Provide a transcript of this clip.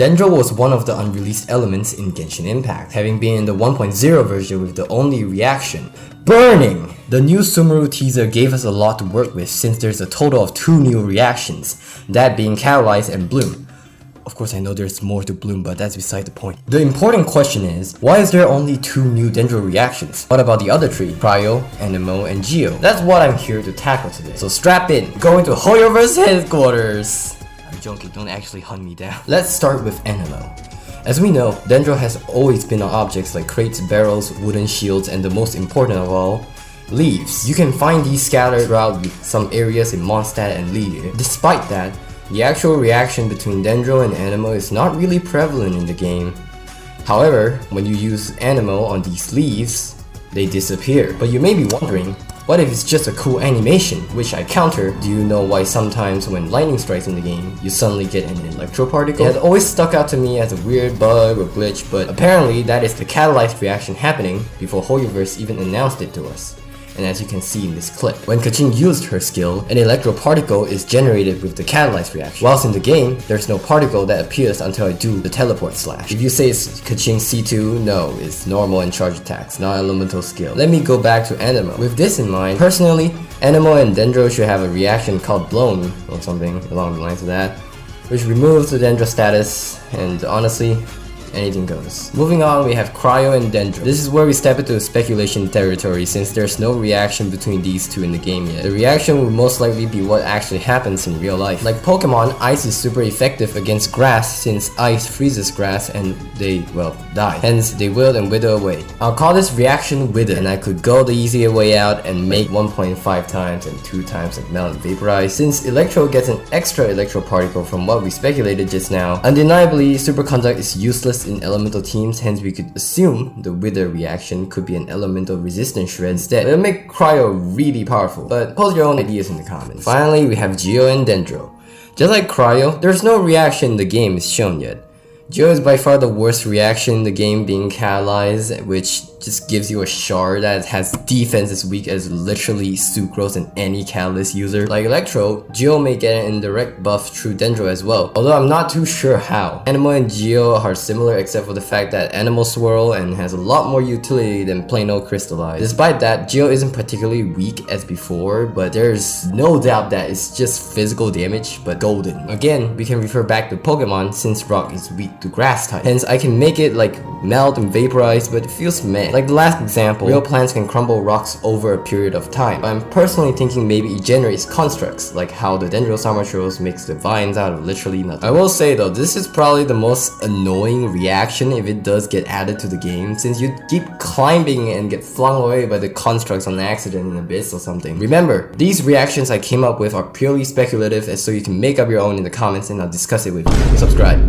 Dendro was one of the unreleased elements in Genshin Impact, having been in the 1.0 version with the only reaction, burning! The new Sumeru teaser gave us a lot to work with since there's a total of 2 new reactions, that being Catalyze and Bloom. Of course I know there's more to Bloom, but that's beside the point. The important question is, why is there only 2 new Dendro reactions? What about the other 3? Cryo, Anemo, and Geo? That's what I'm here to tackle today. So strap in, going to Hoyoverse headquarters! I'm joking, don't actually hunt me down. Let's start with Anemo. As we know, Dendro has always been on objects like crates, barrels, wooden shields, and the most important of all, leaves. You can find these scattered throughout some areas in Mondstadt and Lilie. Despite that, the actual reaction between Dendro and Anemo is not really prevalent in the game. However, when you use Anemo on these leaves, they disappear. But you may be wondering, what if it's just a cool animation? Which I counter, do you know why sometimes when lightning strikes in the game, you suddenly get an electro particle? It had always stuck out to me as a weird bug or glitch, but apparently that is the catalyzed reaction happening before Hoyoverse even announced it to us. And as you can see in this clip, when Keqing used her skill, an electro particle is generated with the catalyzed reaction. Whilst in the game, there's no particle that appears until I do the teleport slash. If you say it's Keqing C2, no, it's normal and charge attacks, not elemental skill. Let me go back to Anemo. With this in mind, personally, Anemo and Dendro should have a reaction called Blown, or something along the lines of that, which removes the Dendro status, and honestly, anything goes. Moving on, we have Cryo and Dendro. This is where we step into speculation territory since there's no reaction between these 2 in the game yet. The reaction will most likely be what actually happens in real life. Like Pokemon, Ice is super effective against grass since Ice freezes grass and they, well, die. Hence, they wilt and wither away. I'll call this reaction Wither, and I could go the easier way out and make 1.5 times and 2 times like Melt and Vaporize. Since Electro gets an extra electro particle from what we speculated just now, undeniably, Superconduct is useless in elemental teams, hence we could assume the Wither reaction could be an elemental resistance shred instead. It'll make Cryo really powerful, but post your own ideas in the comments. Finally, we have Geo and Dendro. Just like Cryo, there's no reaction in the game is shown yet. Geo is by far the worst reaction in the game, being catalyzed, which just gives you a shard that has defense as weak as literally Sucrose and any catalyst user. Like Electro, Geo may get an indirect buff through Dendro as well, although I'm not too sure how. Anemo and Geo are similar except for the fact that Anemo swirl and has a lot more utility than plain old Crystallize. Despite that, Geo isn't particularly weak as before, but there's no doubt that it's just physical damage, but golden. Again, we can refer back to Pokemon since Rock is weak to Grass type. Hence, I can make it like Melt and Vaporize, but it feels meh. Like the last example, real plants can crumble rocks over a period of time. But I'm personally thinking maybe it generates constructs, like how the Dendro Summertros makes the vines out of literally nothing. I will say though, this is probably the most annoying reaction if it does get added to the game, since you keep climbing and get flung away by the constructs on accident in Abyss or something. Remember, these reactions I came up with are purely speculative, and so you can make up your own in the comments and I'll discuss it with you. Subscribe.